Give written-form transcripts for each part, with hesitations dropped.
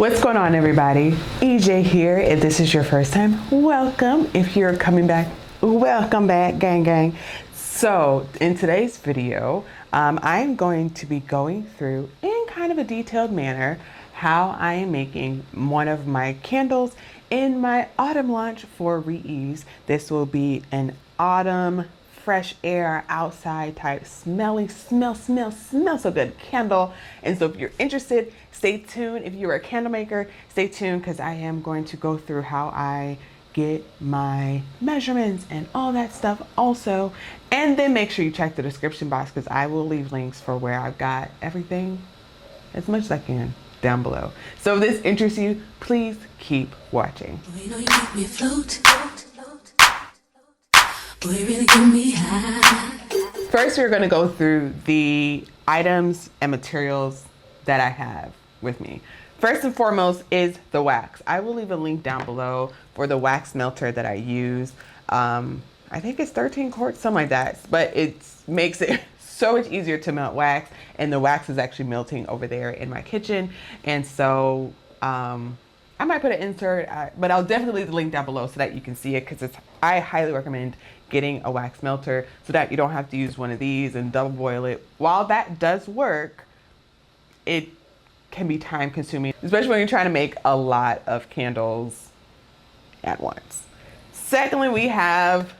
What's going on, everybody? EJ here. If this is your first time, welcome. If you're coming back, welcome back, gang gang. So in today's video, I'm going to be going through in kind of a detailed manner how I am making one of my candles in my autumn launch for reEase. This will be an autumn fresh air outside type smell so good candle. And so if you're interested, stay tuned. If you're a candle maker, stay tuned, because I am going to go through how I get my measurements and all that stuff also. And then make sure you check the description box, because I will leave links for where I've got everything as much as I can down below. So if this interests you, please keep watching. You know you make me float. Boy, you really get me high. First, we're going to go through the items and materials that I have with me. First and foremost is the wax. I will leave a link down below for the wax melter that I use. I think it's 13 quarts, something like that, but it makes it so much easier to melt wax, and the wax is actually melting over there in my kitchen. And so I might put an insert, but I'll definitely leave the link down below so that you can see it, because I highly recommend getting a wax melter so that you don't have to use one of these and double boil it. While that does work, it can be time consuming, especially when you're trying to make a lot of candles at once. Secondly, we have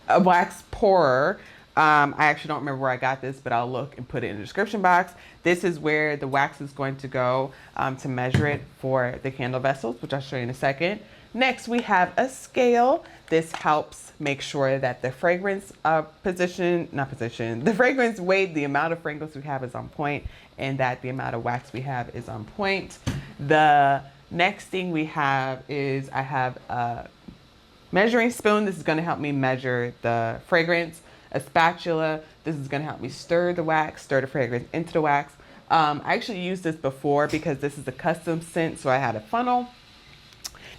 a wax pourer. I actually don't remember where I got this, but I'll look and put it in the description box. This is where the wax is going to go to measure it for the candle vessels, which I'll show you in a second. Next, we have a scale. This helps make sure that the fragrance the fragrance weight, the amount of fragrance we have is on point, and that the amount of wax we have is on point. The next thing we have is I have a measuring spoon. This is going to help me measure the fragrance. A spatula. This is going to help me stir the wax, stir the fragrance into the wax. I actually used this before because this is a custom scent, so I had a funnel.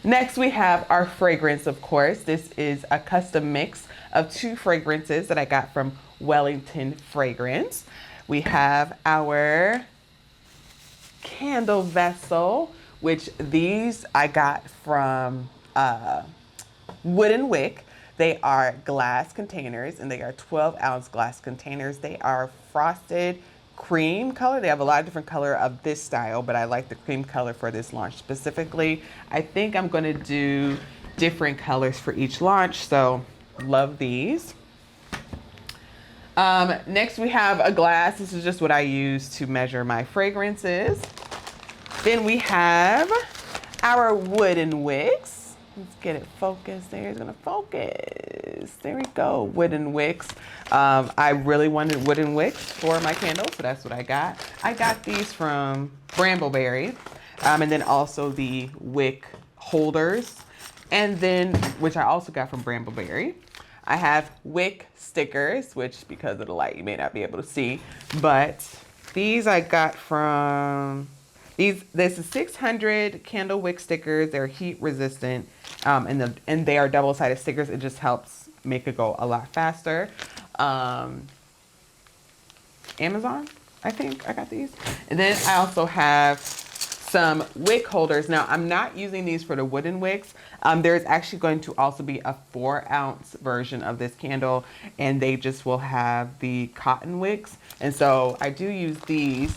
Next, we have our fragrance, of course. This is a custom mix of 2 fragrances that I got from Wellington Fragrance. We have our candle vessel, which these I got from Wooden Wick. They are glass containers, and they are 12-ounce glass containers. They are frosted cream color. They have a lot of different color of this style, but I like the cream color for this launch specifically. I think I'm going to do different colors for each launch, so love these. Next, we have a glass. This is just what I use to measure my fragrances. Then we have our Wooden Wicks. Let's get it focused. There, it's gonna focus. There we go. Wooden Wicks. I really wanted Wooden Wicks for my candles, so that's what I got. I got these from Brambleberry, and then also the wick holders, and then, which I also got from Brambleberry. I have wick stickers, which because of the light you may not be able to see, but these I got from this is 600 candle wick stickers. They're heat resistant, and they are double-sided stickers. It just helps make it go a lot faster. Amazon, I think I got these. And then I also have some wick holders. Now, I'm not using these for the Wooden Wicks. There's actually going to also be a 4-ounce version of this candle, and they just will have the cotton wicks. And so I do use these.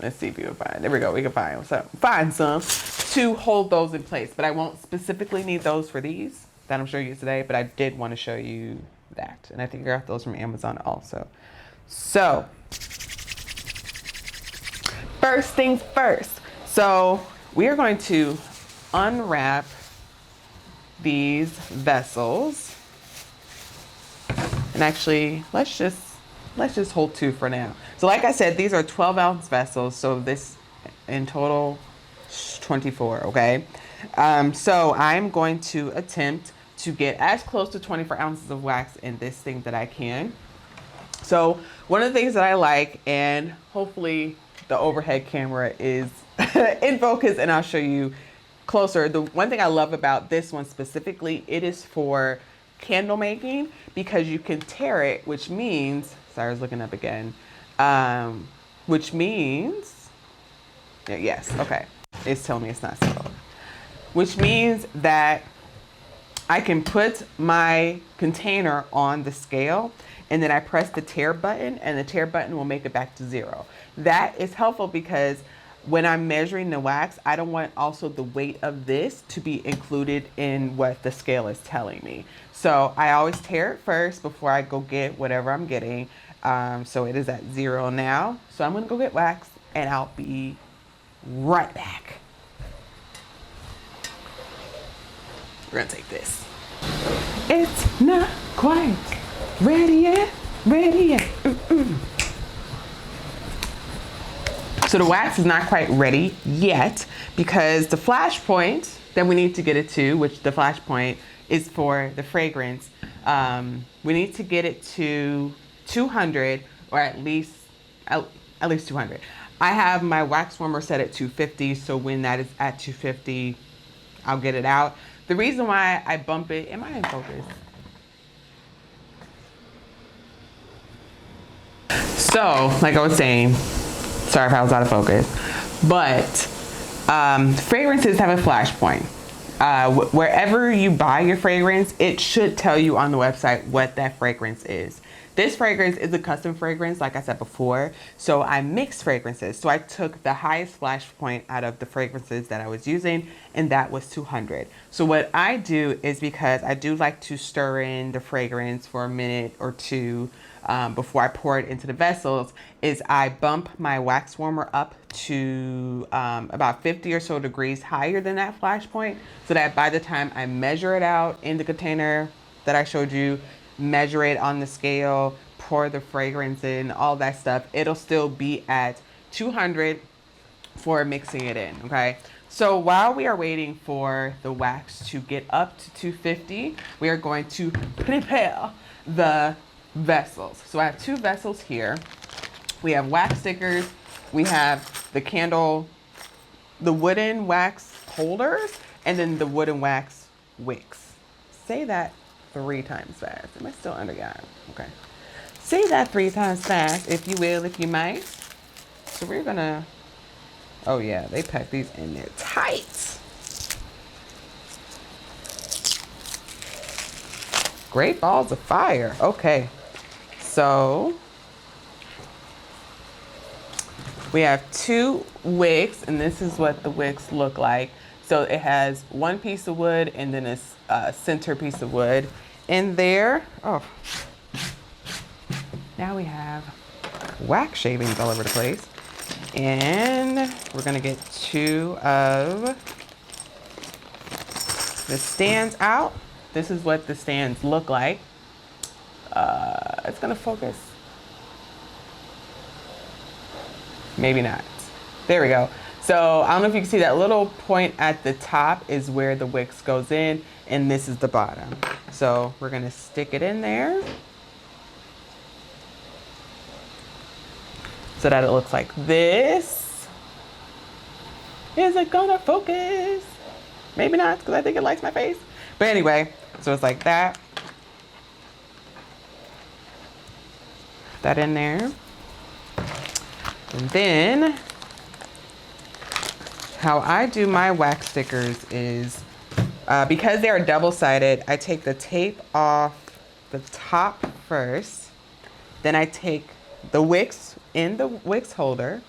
Let's see if we can find. There we go. We can find some to hold those in place. But I won't specifically need those for these that I'm showing you today. But I did want to show you that, and I think I got those from Amazon also. So first things first. So we are going to unwrap these vessels, and actually let's just hold 2 for now. So like I said, these are 12-ounce vessels. So this in total, 24, okay? So I'm going to attempt to get as close to 24 ounces of wax in this thing that I can. So one of the things that I like, and hopefully the overhead camera is in focus and I'll show you closer. The one thing I love about this one specifically, it is for candle making, because you can tear it, which means, sorry, I was looking up again, which means Yes, okay. It's telling me it's not settled. Which means that I can put my container on the scale and then I press the tare button and the tare button will make it back to 0. That is helpful because when I'm measuring the wax, I don't want also the weight of this to be included in what the scale is telling me. So I always tare it first before I go get whatever I'm getting. So it is at 0 now. So I'm gonna go get wax and I'll be right back. We're gonna take this. It's not quite ready yet, ready yet. So the wax is not quite ready yet because the flash point that we need to get it to, which the flash point is for the fragrance, we need to get it to 200 or at least 200. I have my wax warmer set at 250, so when that is at 250, I'll get it out. The reason why I bump it, am I in focus? So, like I was saying, sorry if I was out of focus, but fragrances have a flash point. Wherever you buy your fragrance, it should tell you on the website what that fragrance is. This fragrance is a custom fragrance, like I said before, so I mixed fragrances. So I took the highest flash point out of the fragrances that I was using, and that was 200. So what I do is, because I do like to stir in the fragrance for a minute or two before I pour it into the vessels, is I bump my wax warmer up to about 50 or so degrees higher than that flash point, so that by the time I measure it out in the container that I showed you, measure it on the scale, pour the fragrance in, all that stuff, it'll still be at 200 for mixing it in, okay? So while we are waiting for the wax to get up to 250, we are going to prepare the vessels. So I have 2 vessels here. We have wax stickers, we have the candle, the wooden wax holders, and then the wooden wax wicks. Say that 3 times fast. Am I still under God? Okay. Say that 3 times fast, if you will, if you might. So we're gonna, oh yeah, they pack these in there tight. Great balls of fire. Okay. So we have 2 wicks, and this is what the wicks look like. So it has 1 piece of wood and then a center piece of wood in there. Oh, now we have wax shavings all over the place. And we're gonna get 2 of the stands out. This is what the stands look like. It's gonna focus. Maybe not. There we go. So I don't know if you can see that little point at the top is where the wicks goes in, and this is the bottom. So we're gonna stick it in there so that it looks like this. Is it gonna focus? Maybe not, because I think it likes my face. But anyway, so it's like that. That in there. And then how I do my wax stickers is, because they are double-sided, I take the tape off the top first. Then I take the wicks in the wicks holder,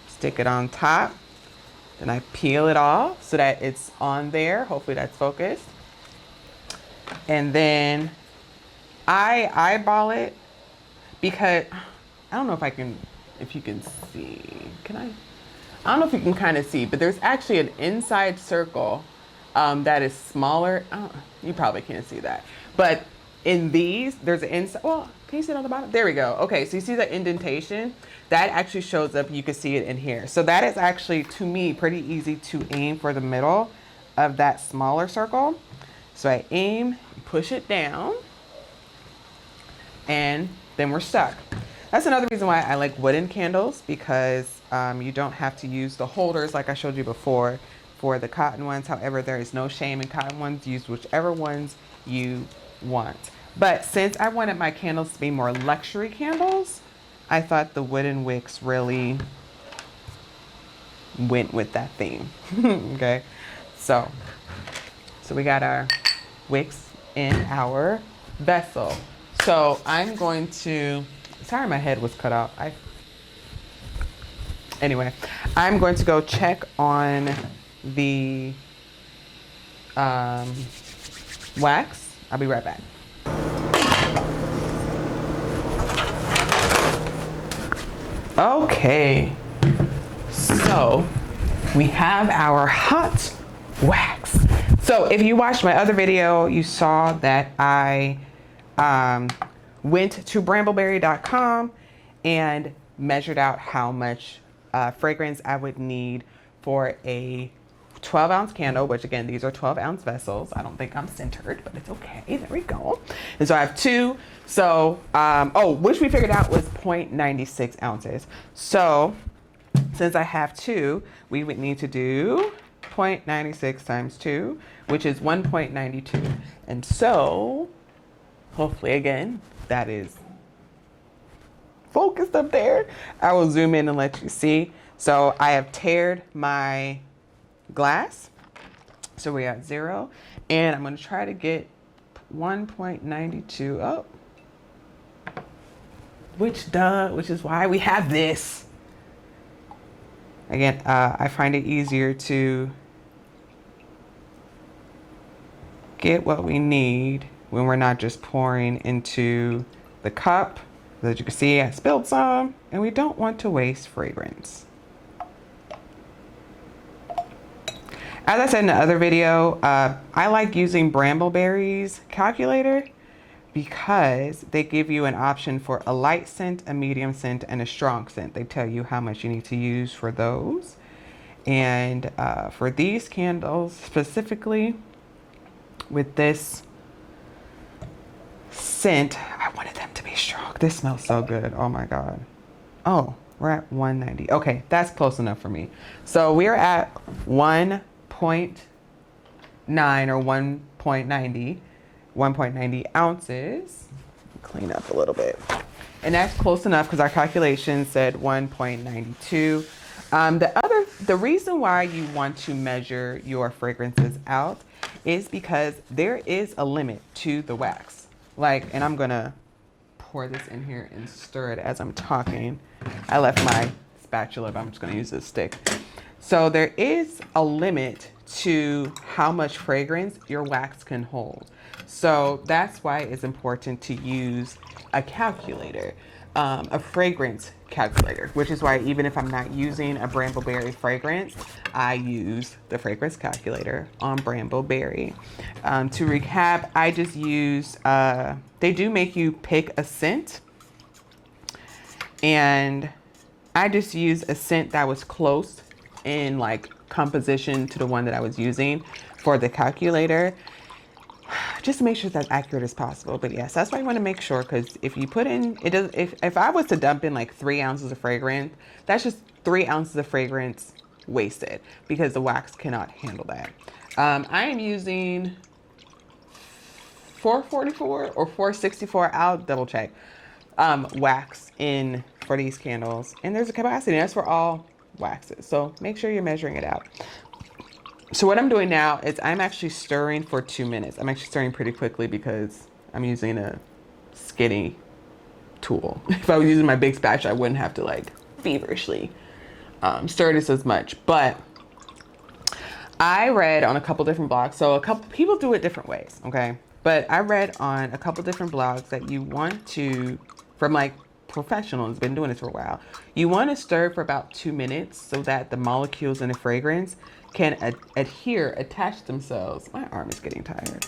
stick it on top. Then I peel it off so that it's on there. Hopefully that's focused. And then I eyeball it, because I don't know if you can see. Can I? I don't know if you can kind of see, but there's actually an inside circle that is smaller. You probably can't see that. But in these, there's an inside, well, can you see it on the bottom? There we go. Okay, so you see the indentation? That actually shows up, you can see it in here. So that is actually, to me, pretty easy to aim for the middle of that smaller circle. So I aim, push it down, and then we're stuck. That's another reason why I like wooden candles, because you don't have to use the holders like I showed you before for the cotton ones. However, there is no shame in cotton ones. Use whichever ones you want. But since I wanted my candles to be more luxury candles, I thought the wooden wicks really went with that theme. Okay, so we got our wicks in our vessel. So I'm going to, sorry my head was cut off. Anyway, I'm going to go check on the wax. I'll be right back. Okay, so we have our hot wax. So if you watched my other video, you saw that I went to brambleberry.com and measured out how much fragrance I would need for a 12-ounce candle, which again, these are 12-ounce vessels. I don't think I'm centered, but it's okay. There we go. And so I have two. So, which we figured out was 0.96 ounces. So since I have two, we would need to do 0.96 times 2, which is 1.92. And so hopefully, again, that is focused up there. I will zoom in and let you see. So I have tared my glass. So we got 0. And I'm going to try to get 1.92 up. Which is why we have this. Again, I find it easier to get what we need when we're not just pouring into the cup. As you can see, I spilled some, and we don't want to waste fragrance. As I said in the other video, I like using Brambleberry's calculator because they give you an option for a light scent, a medium scent, and a strong scent. They tell you how much you need to use for those. And for these candles specifically, with this scent, I wanted them to be strong. This smells so good. Oh my God. Oh, we're at 190. Okay, that's close enough for me. So we're at 1.9 or 1.90 ounces. Clean up a little bit. And that's close enough because our calculation said 1.92. The reason why you want to measure your fragrances out is because there is a limit to the wax. And I'm gonna pour this in here and stir it as I'm talking. I left my spatula, but I'm just gonna use this stick. So there is a limit to how much fragrance your wax can hold. So that's why it's important to use a calculator, a fragrance calculator, which is why even if I'm not using a Brambleberry fragrance, I use the fragrance calculator on Brambleberry. To recap, I just use, they do make you pick a scent, and I just used a scent that was close in composition to the one that I was using for the calculator, just to make sure that's accurate as possible. But yes, that's why you want to make sure, because if you put in, it does, if I was to dump in 3 ounces of fragrance, that's just 3 ounces of fragrance wasted because the wax cannot handle that. I am using 444 or 464, I'll double check, wax in for these candles. And there's a capacity, that's for all waxes. So make sure you're measuring it out. So what I'm doing now is I'm actually stirring for 2 minutes. I'm actually stirring pretty quickly because I'm using a skinny tool. If I was using my big spatula, I wouldn't have to feverishly stir this as much. But I read on a couple different blogs, so a couple people do it different ways, okay? But I read on a couple different blogs that you want to, from professionals, been doing this for a while, you want to stir for about 2 minutes so that the molecules in the fragrance can attach themselves. My arm is getting tired.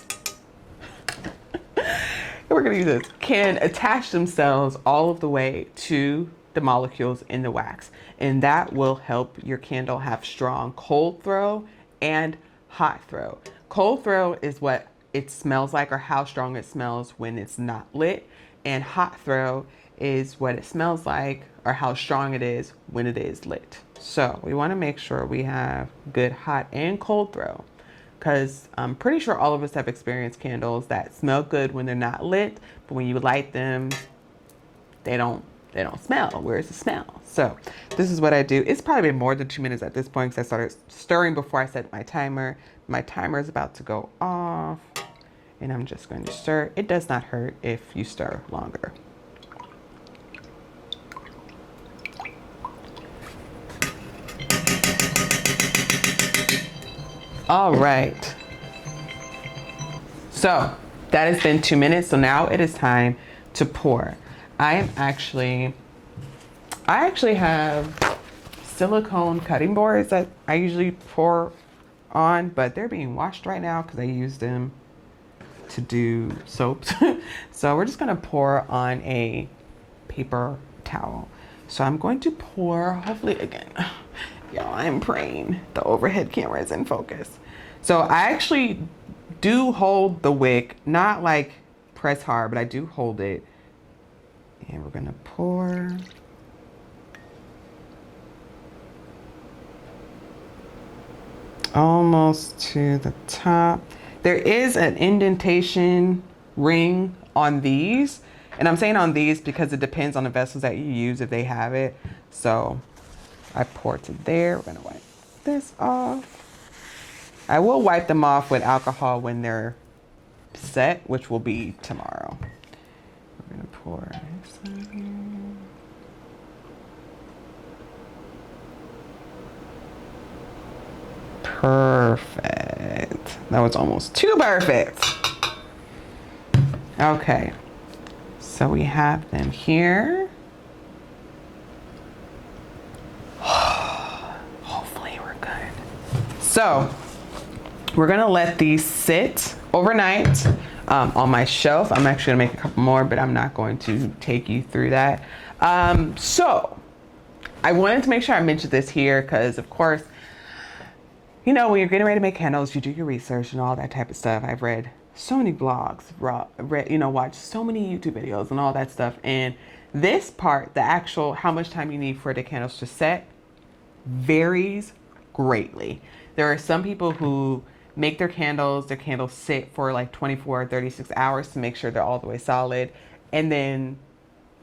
We're gonna use this. Can attach themselves all of the way to the molecules in the wax. And that will help your candle have strong cold throw and hot throw. Cold throw is what it smells like or how strong it smells when it's not lit. And hot throw is what it smells like or how strong it is when it is lit. So we want to make sure we have good hot and cold throw, because I'm pretty sure all of us have experienced candles that smell good when they're not lit, but when you light them, they don't they don't smell. Where's the smell? So this is what I do. It's probably been more than 2 minutes at this point because I started stirring before I set my timer. My timer is about to go off, and I'm just going to stir. It does not hurt if you stir longer. All right. So that has been 2 minutes. So now it is time to pour. I actually have silicone cutting boards that I usually pour on, but they're being washed right now because I use them to do soaps. So we're just gonna pour on a paper towel. So I'm going to pour, hopefully again, y'all, I'm praying the overhead camera is in focus. So I actually do hold the wick, not like press hard, but I do hold it. And we're gonna pour. Almost to the top. There is an indentation ring on these. And I'm saying on these because it depends on the vessels that you use if they have it. So I pour to there. We're gonna wipe this off. I will wipe them off with alcohol when they're set, which will be tomorrow. We're gonna pour this on here. Perfect. That was almost too perfect. Okay. So we have them here. Hopefully we're good. So we're gonna let these sit overnight on my shelf. I'm actually gonna make a couple more, but I'm not going to take you through that. So I wanted to make sure I mentioned this here because, of course, you know, when you're getting ready to make candles, you do your research and all that type of stuff. I've read so many blogs, watched so many YouTube videos and all that stuff. And this part, the actual how much time you need for the candles to set, varies greatly. There are some people who make their candles sit for like 24 or 36 hours to make sure they're all the way solid. And then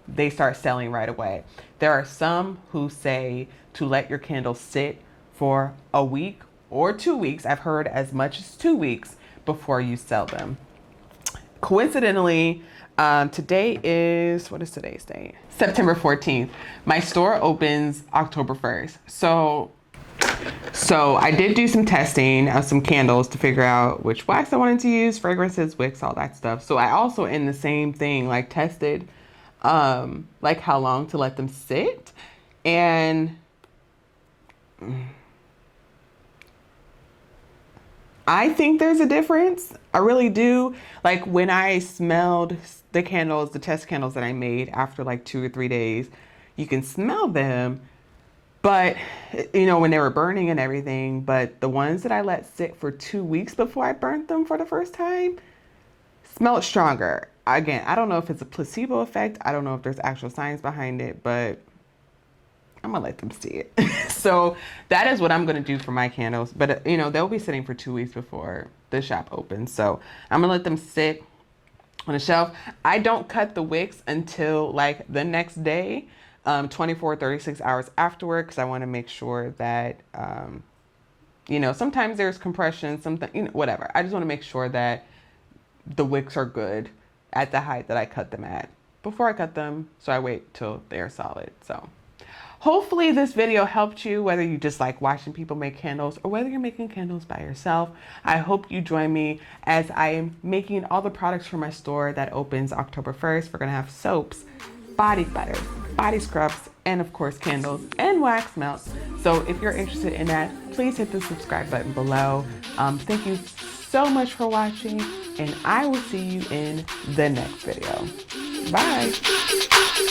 they start selling right away. There are some who say to let your candles sit for a week or 2 weeks. I've heard as much as 2 weeks before you sell them. Coincidentally, today is, what is today's date? September 14th. My store opens October 1st. So I did do some testing of some candles to figure out which wax I wanted to use, fragrances, wicks, all that stuff. So I also, in the same thing, like tested like how long to let them sit. And I think there's a difference. I really do. Like when I smelled the candles, the test candles that I made after like 2 or 3 days, you can smell them, but you know, when they were burning and everything. But the ones that I let sit for 2 weeks before I burnt them for the first time smelled stronger. Again, I don't know if it's a placebo effect. I don't know if there's actual science behind it, but I'm gonna let them see it. So that is what I'm gonna do for my candles. But you know, they'll be sitting for 2 weeks before the shop opens. So I'm gonna let them sit on a shelf. I don't cut the wicks until like the next day, 24, 36 hours afterward, because I want to make sure that, you know, sometimes there's compression, something, you know, whatever. I just want to make sure that the wicks are good at the height that I cut them at before I cut them. So I wait till they're solid. So hopefully this video helped you, whether you just like watching people make candles or whether you're making candles by yourself. I hope you join me as I am making all the products for my store that opens October 1st. We're going to have soaps, body butters, body scrubs, and of course candles and wax melts. So if you're interested in that, please hit the subscribe button below. Thank you so much for watching, and I will see you in the next video. Bye.